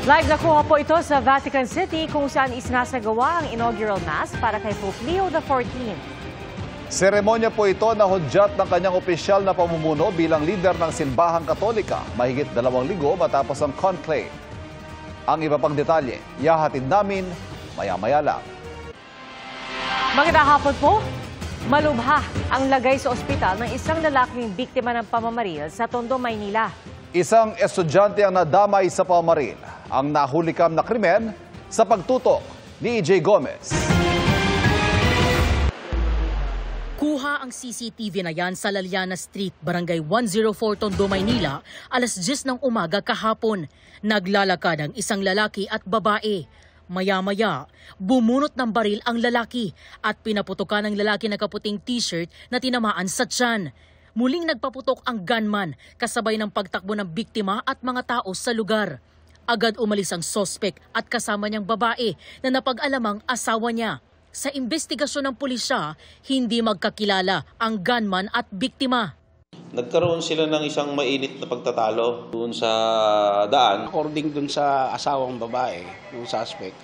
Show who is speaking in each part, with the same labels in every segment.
Speaker 1: Live nakuha po ito sa Vatican City kung saan isinasagawa ang inaugural mass para kay Pope Leo XIV.
Speaker 2: Seremonya po ito na hudyat ng kanyang opisyal na pamumuno bilang lider ng Simbahang Katolika, mahigit 2 linggo matapos ang conclave. Ang iba pang detalye, ihahatid namin maya-maya lang.
Speaker 1: Magandang hapon po. Malubha ang lagay sa ospital ng isang lalaking biktima ng pamamaril sa Tondo, Maynila.
Speaker 2: Isang estudyante ang nadamay sa pamamaril. Ang nahulikam na krimen sa pagtutok ni EJ Gomez.
Speaker 3: Kuha ang CCTV na yan sa Laliana Street, Barangay 104, Tondo, Maynila, alas 10 ng umaga kahapon. Naglalakad ang isang lalaki at babae. Maya-maya, bumunot ng baril ang lalaki at pinaputukan ng lalaki na kaputing t-shirt na tinamaan sa tiyan. Muling nagpaputok ang gunman kasabay ng pagtakbo ng biktima at mga tao sa lugar. Agad umalis ang sospek at kasama niyang babae na napag-alamang asawa niya. Sa investigasyon ng pulisya, hindi magkakilala ang gunman at biktima.
Speaker 4: Nagkaroon sila ng isang mainit na pagtatalo doon sa daan.
Speaker 5: According doon sa asawang babae, yung suspect,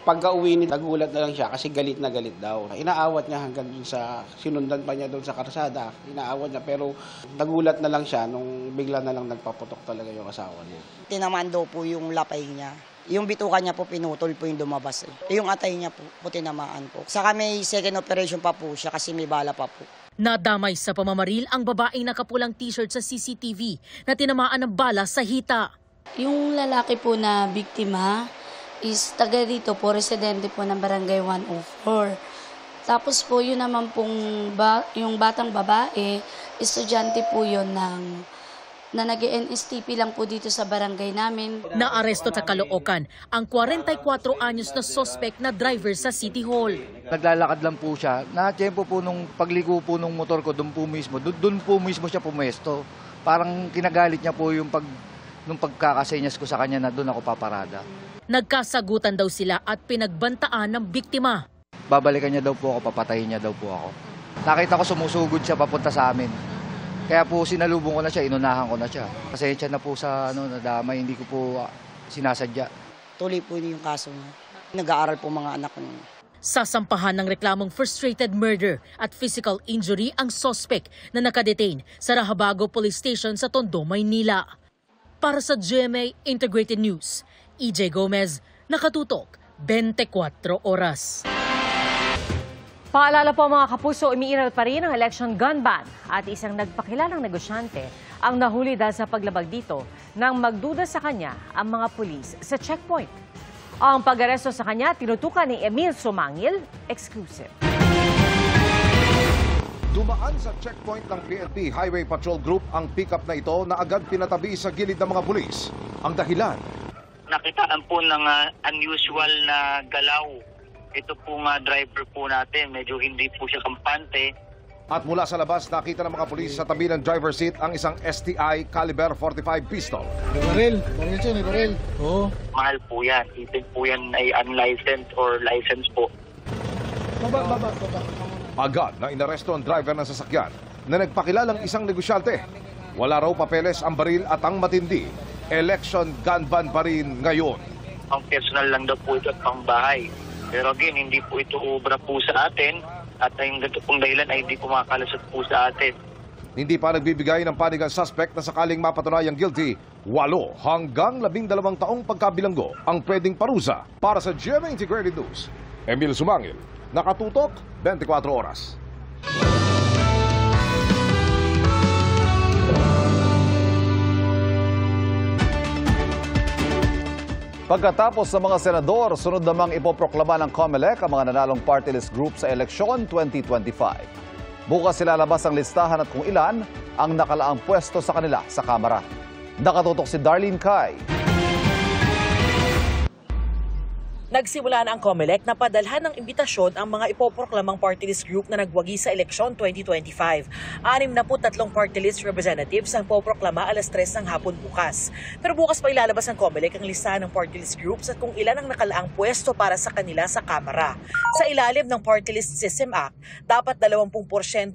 Speaker 5: pagka-uwi niya, nagulat na lang siya kasi galit na galit daw. Inaawat niya hanggang doon sa, sinundan pa niya doon sa karsada. Inaawat niya pero nagulat na lang siya nung bigla na lang nagpaputok talaga yung asawa niya.
Speaker 6: Tinamaan daw po yung lapay niya. Yung bituka niya po pinutol po yung lumabas. Yung atay niya po tinamaan po. Saka may second operation pa po siya kasi may bala pa po.
Speaker 3: Nadamay sa pamamaril ang babaeng nakapulang t-shirt sa CCTV na tinamaan ng bala sa hita.
Speaker 7: Yung lalaki po na biktima is taga dito po, residente po ng Barangay 104. Tapos po yun naman pong yung batang babae, estudyante po yun na nag-NSTP lang po dito sa barangay namin.
Speaker 3: Naaresto sa Caloocan ang 44 anyos na suspect na driver sa City Hall.
Speaker 8: Naglalakad lang po siya. Na-tempo po nung pagligo po nung motor ko doon po mismo siya pumesto. Parang kinagalit niya po yung nung pagkakasenyas ko sa kanya na doon ako paparada.
Speaker 3: Nagkasagutan daw sila at pinagbantaan ng biktima.
Speaker 8: Babalikan niya daw po ako, papatayin niya daw po ako. Nakita ko sumusugod siya papunta sa amin. Kaya po sinalubong ko na siya, inunahan ko na siya. Pasensya na po sa nadamay, hindi ko po sinasadya.
Speaker 6: Tuloy po yung kaso niya. Nag-aaral po mga anak ko.
Speaker 3: Sasampahan ng reklamong frustrated murder at physical injury ang suspect na nakadetain sa Rahabago Police Station sa Tondo, Maynila. Para sa GMA Integrated News, EJ Gomez, nakatutok 24 oras.
Speaker 1: Paalala po mga kapuso, umiiral pa rin ang election gun ban at isang nagpakilalang negosyante ang nahuli dahil sa paglabag dito nang magduda sa kanya ang mga pulis sa checkpoint. Ang pag-aresto sa kanya tinutukan ni Emil Sumangil, exclusive.
Speaker 9: Dumaan sa checkpoint ng PNP Highway Patrol Group ang pickup na ito na agad pinatabi sa gilid ng mga pulis. Ang dahilan,
Speaker 10: nakitaan po ng unusual na galaw. Ito pong driver po natin, medyo hindi po siya kampante.
Speaker 9: At mula sa labas, nakita ng mga pulis sa tabi ng driver seat ang isang STI caliber 45 pistol.
Speaker 8: Baril siya, baril. Oo.
Speaker 10: Mahal po yan. Even po yan ay unlicensed or licensed po.
Speaker 8: Baba.
Speaker 9: Agad na inaresto ang driver ng sasakyan na nagpakilalang isang negosyante. Wala raw papeles ang baril at ang matindi. Election gun ban pa rin ngayon.
Speaker 10: Ang personal lang daw po ito at pangbahay. Pero again, hindi po ito obra po sa atin at yung ganito pong dahilan ay hindi po makakalasot po sa atin.
Speaker 9: Hindi pa nagbibigay ng panig ang suspect na sakaling mapatunayang guilty, 8 hanggang 12 taong pagkabilanggo ang pwedeng parusa. Para sa GMA Integrated News, Emil Sumangil, nakatutok 24 oras.
Speaker 2: Pagkatapos sa mga senador, sunod namang ipoproklama ng COMELEC ang mga nanalong party list group sa eleksyon 2025. Bukas ilalabas ang listahan at kung ilan ang nakalaang pwesto sa kanila sa Kamara. Nakatutok si Darlene Kai.
Speaker 3: Nagsimula na ang COMELEC na padalhan ng imbitasyon ang mga ipoproklamang party list group na nagwagi sa eleksyon 2025. 63 party list representatives ang poproklama alas 3 ng hapon bukas. Pero bukas pa ilalabas ng COMELEC ang listahan ng party list groups at kung ilan ang nakalaang pwesto para sa kanila sa Kamara. Sa ilalim ng Party List System Act, dapat 20%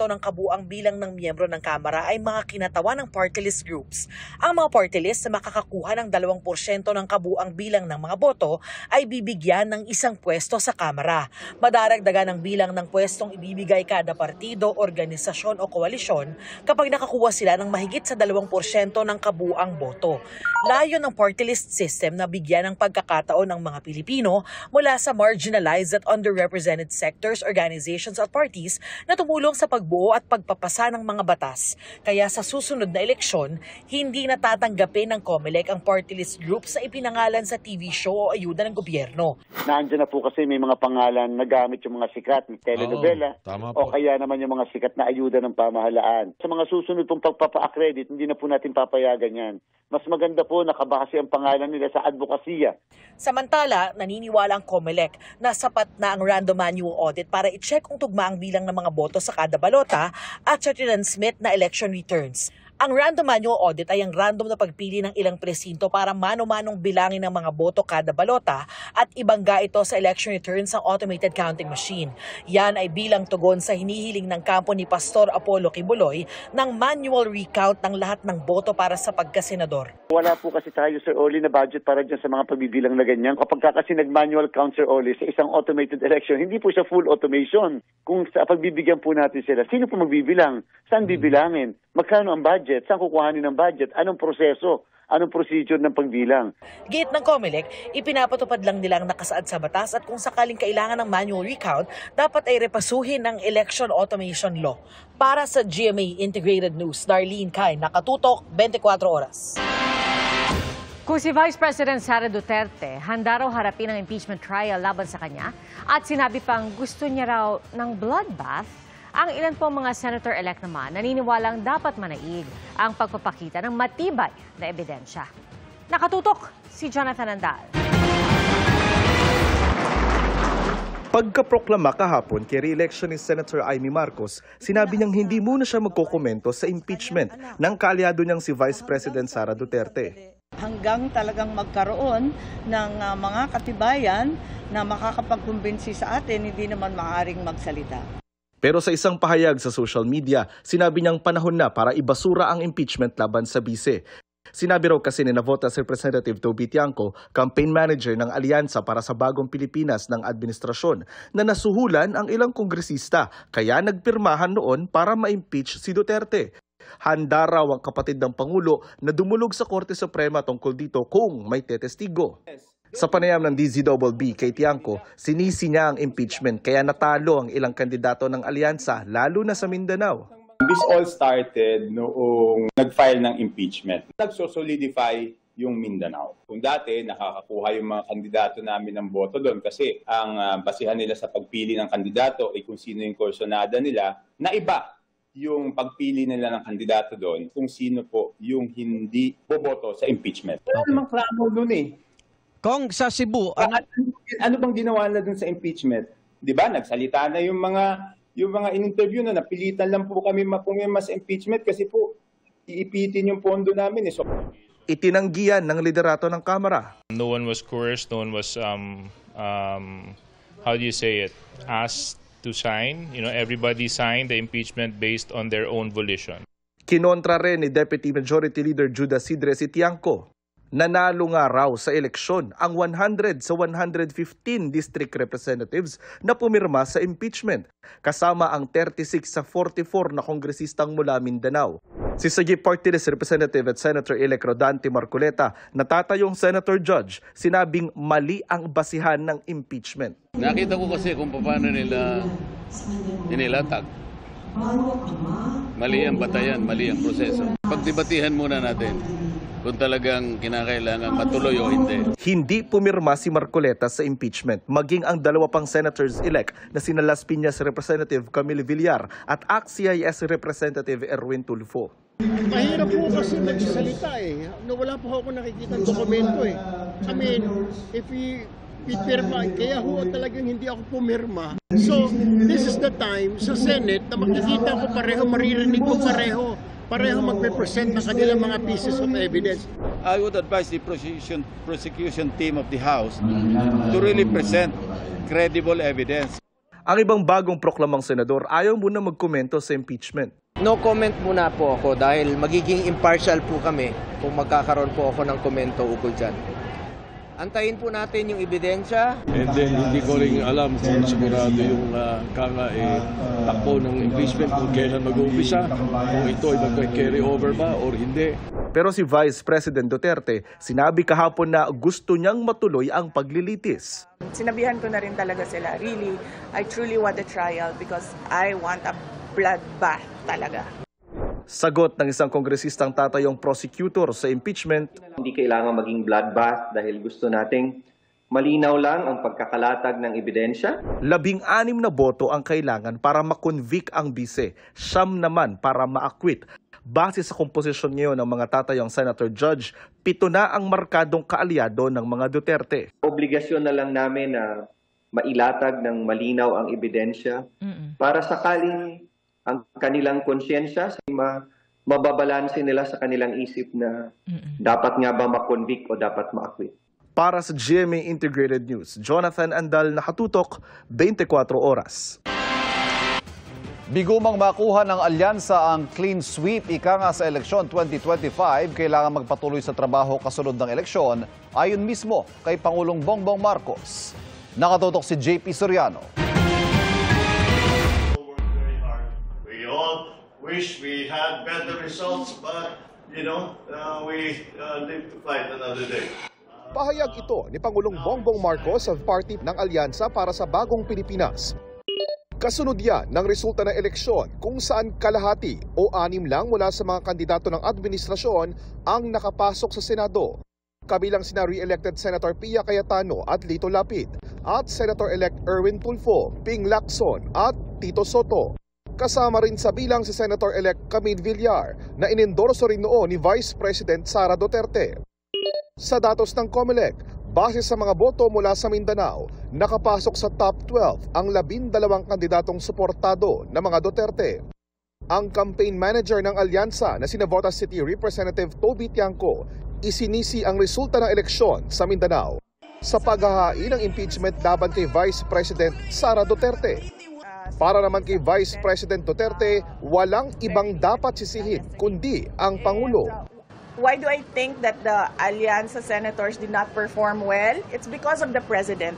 Speaker 3: ng kabuang bilang ng miyembro ng Kamara ay mga kinatawan ng party list groups. Ang mga party list na makakakuha ng 2% ng kabuang bilang ng mga boto ay bibigyan ng isang pwesto sa Kamara. Madaragdagan ang bilang ng pwestong ibibigay kada partido, organisasyon o koalisyon kapag nakakuha sila ng mahigit sa 2% ng kabuang boto. Layo ng party list system na bigyan ng pagkakataon ng mga Pilipino mula sa marginalized at underrepresented sectors, organizations at parties na tumulong sa pagbuo at pagpapasa ng mga batas. Kaya sa susunod na eleksyon, hindi natatanggapin ng COMELEC ang party list groups na ipinangalan sa TV show o ayuda ng gobyerno.
Speaker 11: Nandiyan na po kasi may mga pangalan na gamit yung mga sikat ng telenovela o kaya naman yung mga sikat na ayuda ng pamahalaan. Sa mga susunod pong pagpapa-accredit, hindi na po natin papayagan yan. Mas maganda po nakabase ang pangalan nila sa advokasya.
Speaker 3: Samantala, naniniwala ang COMELEC na sapat na ang random manual audit para i-check kung tugma ang bilang ng mga boto sa kada balota at sa transmit na election returns. Ang random manual audit ay ang random na pagpili ng ilang presinto para mano-manong bilangin ng mga boto kada balota at ibangga ito sa election returns ng automated counting machine. Yan ay bilang tugon sa hinihiling ng kampo ni Pastor Apollo Kibuloy ng manual recount ng lahat ng boto para sa pagkasenador.
Speaker 11: Wala po kasi tayo, Sir Oli, na budget para dyan sa mga pagbibilang na ganyan. Kapag kasi nag-manual count, Sir Oli, sa isang automated election, hindi po siya full automation. Kung sa pagbibigyan po natin sila, sino po magbibilang? Saan bibilangin? Magkano ang budget? Saan kukuhanin ang budget? Anong proseso? Anong procedure ng pagbilang?
Speaker 3: Gate ng COMELEC, ipinapatupad lang nilang nakasaad sa batas at kung sakaling kailangan ng manual recount, dapat ay repasuhin ng Election Automation Law. Para sa GMA Integrated News, Darlene Kai, nakatutok 24 oras.
Speaker 1: Kung si Vice President Sara Duterte, handa raw harapin ang impeachment trial laban sa kanya at sinabi pang gusto niya raw ng bloodbath, ang ilan po mga senator-elect naman naniniwalang dapat manaig ang pagpapakita ng matibay na ebidensya. Nakatutok si Jonathan Andal.
Speaker 12: Pagkaproklama kahapon kay re-election ni Senator Amy Marcos, sinabi niyang hindi muna siya magkokomento sa impeachment ng kaalyado niyang si Vice President Sara Duterte.
Speaker 13: Hanggang talagang magkaroon ng mga katibayan na makakapagkumbinsi sa atin, hindi naman maaaring magsalita.
Speaker 12: Pero sa isang pahayag sa social media, sinabi niyang panahon na para ibasura ang impeachment laban sa bise. Sinabi raw kasi ni Navotas Representative Toby Tiangco, campaign manager ng Alyansa para sa Bagong Pilipinas ng administrasyon, na nasuhulan ang ilang kongresista kaya nagpirmahan noon para ma-impeach si Duterte. Handa raw ang kapatid ng Pangulo na dumulog sa Korte Suprema tungkol dito kung may tetestigo. Sa panayam ng DZBB kay Tiangco, sinisi niya ang impeachment kaya natalo ang ilang kandidato ng alyansa, lalo na sa Mindanao.
Speaker 14: This all started noong nag-file ng impeachment. Nagsosolidify yung Mindanao. Kung dati nakakakuha yung mga kandidato namin ng boto doon kasi ang basihan nila sa pagpili ng kandidato ay kung sino yung kursonada nila, na iba yung pagpili nila ng kandidato doon kung sino po yung hindi boboto sa impeachment. Wala namang klamo doon eh.
Speaker 5: Kung sa Cebu,
Speaker 14: ano bang ginawa na dun sa impeachment? 'Di ba? Nagsalita na yung mga in-interview na napilitan lang po kami mapumima sa impeachment kasi po iipitin yung pondo namin eh. So,
Speaker 12: itinanggihan ng liderato ng Kamara.
Speaker 15: No one was coerced, no one was how do you say it? Asked to sign. You know, everybody signed the impeachment based on their own volition.
Speaker 12: Kinontra rin ni Deputy Majority Leader Judas Sidre si Tiangco. Nanalo nga raw sa eleksyon ang 100 sa 115 district representatives na pumirma sa impeachment, kasama ang 36 sa 44 na kongresistang mula Mindanao. Si Sagip Party List Representative at Senator-elect Rodante Marcoleta, natatayong Senator Judge, sinabing mali ang basihan ng impeachment.
Speaker 16: Nakita ko kasi kung paano nila inilatag. Mali ang batayan, mali ang proseso. Pagdebatihan muna natin kung talagang kinakailangan matuloy o hindi.
Speaker 12: Hindi pumirma si Marcoleta sa impeachment, maging ang dalawa pang senators-elect na sina Las Piñas Representative Camille Villar at ACT-CIS Representative Erwin Tulfo.
Speaker 17: Mahirap po kasi magsalita eh. No, wala po ako nakikita ng dokumento eh. I mean, if pipirma. Kaya ho talagang hindi ako pumirma. So, this is the time sa Senate na makikita ko pareho, maririnig ko pareho. Pareho magpe-present ng kanilang mga pieces of evidence.
Speaker 18: I would advise the prosecution team of the House to really present credible evidence.
Speaker 12: Ang ibang bagong proklamang senador ayaw muna magkomento sa impeachment.
Speaker 19: No comment muna po ako dahil magiging impartial po kami kung magkakaroon po ako ng komento ukol dyan. Antayin po natin yung ebidensya.
Speaker 20: And then hindi ko rin alam kung sigurado yung takbo ng impeachment kung kailan mag-uumpisa, kung ito ay mag-carry over ba or hindi.
Speaker 12: Pero si Vice President Duterte, sinabi kahapon na gusto niyang matuloy ang paglilitis.
Speaker 21: Sinabihan ko na rin talaga sila, really, I truly want a trial because I want a bloodbath talaga.
Speaker 12: Sagot ng isang kongresistang tatayong prosecutor sa impeachment.
Speaker 22: Hindi kailangan maging bloodbath dahil gusto nating malinaw lang ang pagkakalatag ng ebidensya.
Speaker 12: 16 na boto ang kailangan para makonvict ang bise, 9 naman para ma-acquit. Base sa komposisyon ngayon ng mga tatayong senator judge, 7 na ang markadong kaalyado ng mga Duterte.
Speaker 22: Obligasyon na lang namin na mailatag ng malinaw ang ebidensya para sakaling ang kanilang konsyensya, mababalansin nila sa kanilang isip na dapat nga ba ma-convict o dapat ma-acquit.
Speaker 12: Para sa GMA Integrated News, Jonathan Andal, nakatutok, 24 oras.
Speaker 2: Bigumang makuha ng alyansa ang clean sweep ika nga sa eleksyon 2025, kailangan magpatuloy sa trabaho kasunod ng eleksyon, ayon mismo kay Pangulong Bongbong Marcos. Nakatutok si JP Soriano.
Speaker 23: Wish we had better results, but we live to fight another day.
Speaker 9: Pahayag ito ni Pangulong Bongbong Marcos sa party ng Alyansa para sa Bagong Pilipinas. Kasunod yan ng resulta ng eleksyon kung saan kalahati o 6 lang mula sa mga kandidato ng administrasyon ang nakapasok sa Senado. Kabilang sina re-elected Senator Pia Cayetano at Lito Lapid at Senator-elect Erwin Tulfo, Ping Lacson at Tito Soto. Kasama rin sa bilang si Senator-elect Camille Villar na inendorso rin noon ni Vice President Sara Duterte. Sa datos ng COMELEC, base sa mga boto mula sa Mindanao, nakapasok sa top 12 ang 12 kandidatong suportado ng mga Duterte. Ang campaign manager ng alyansa na si Navotas City Representative Toby Tiangco, isinisi ang resulta ng eleksyon sa Mindanao sa paghahain ng impeachment laban kay Vice President Sara Duterte. Para naman kay Vice President Duterte, walang ibang dapat sisihin kundi ang Pangulo.
Speaker 21: Why do I think that the Allianza senators did not perform well? It's because of the President.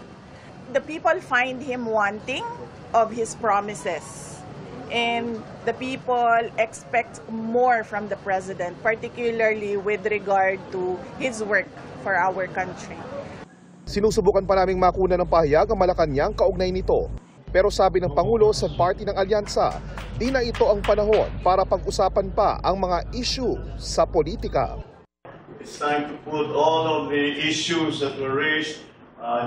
Speaker 21: The people find him wanting of his promises. And the people expect more from the President, particularly with regard to his work for our country.
Speaker 9: Sinusubukan pa naming makuna ng pahayag ang Malacanang kaugnay nito. Pero sabi ng Pangulo sa party ng Alyansa, di na ito ang panahon para pag-usapan pa ang mga issue sa politika.
Speaker 23: It's time to put all of the issues that were raised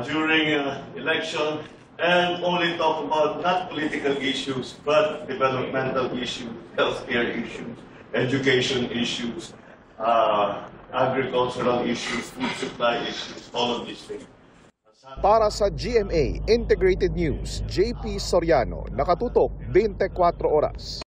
Speaker 23: during election and only talk about not political issues but developmental issues, healthcare issues, education issues, agricultural issues, food supply issues, all of these things.
Speaker 9: Para sa GMA Integrated News, JP Soriano, nakatutok 24 oras.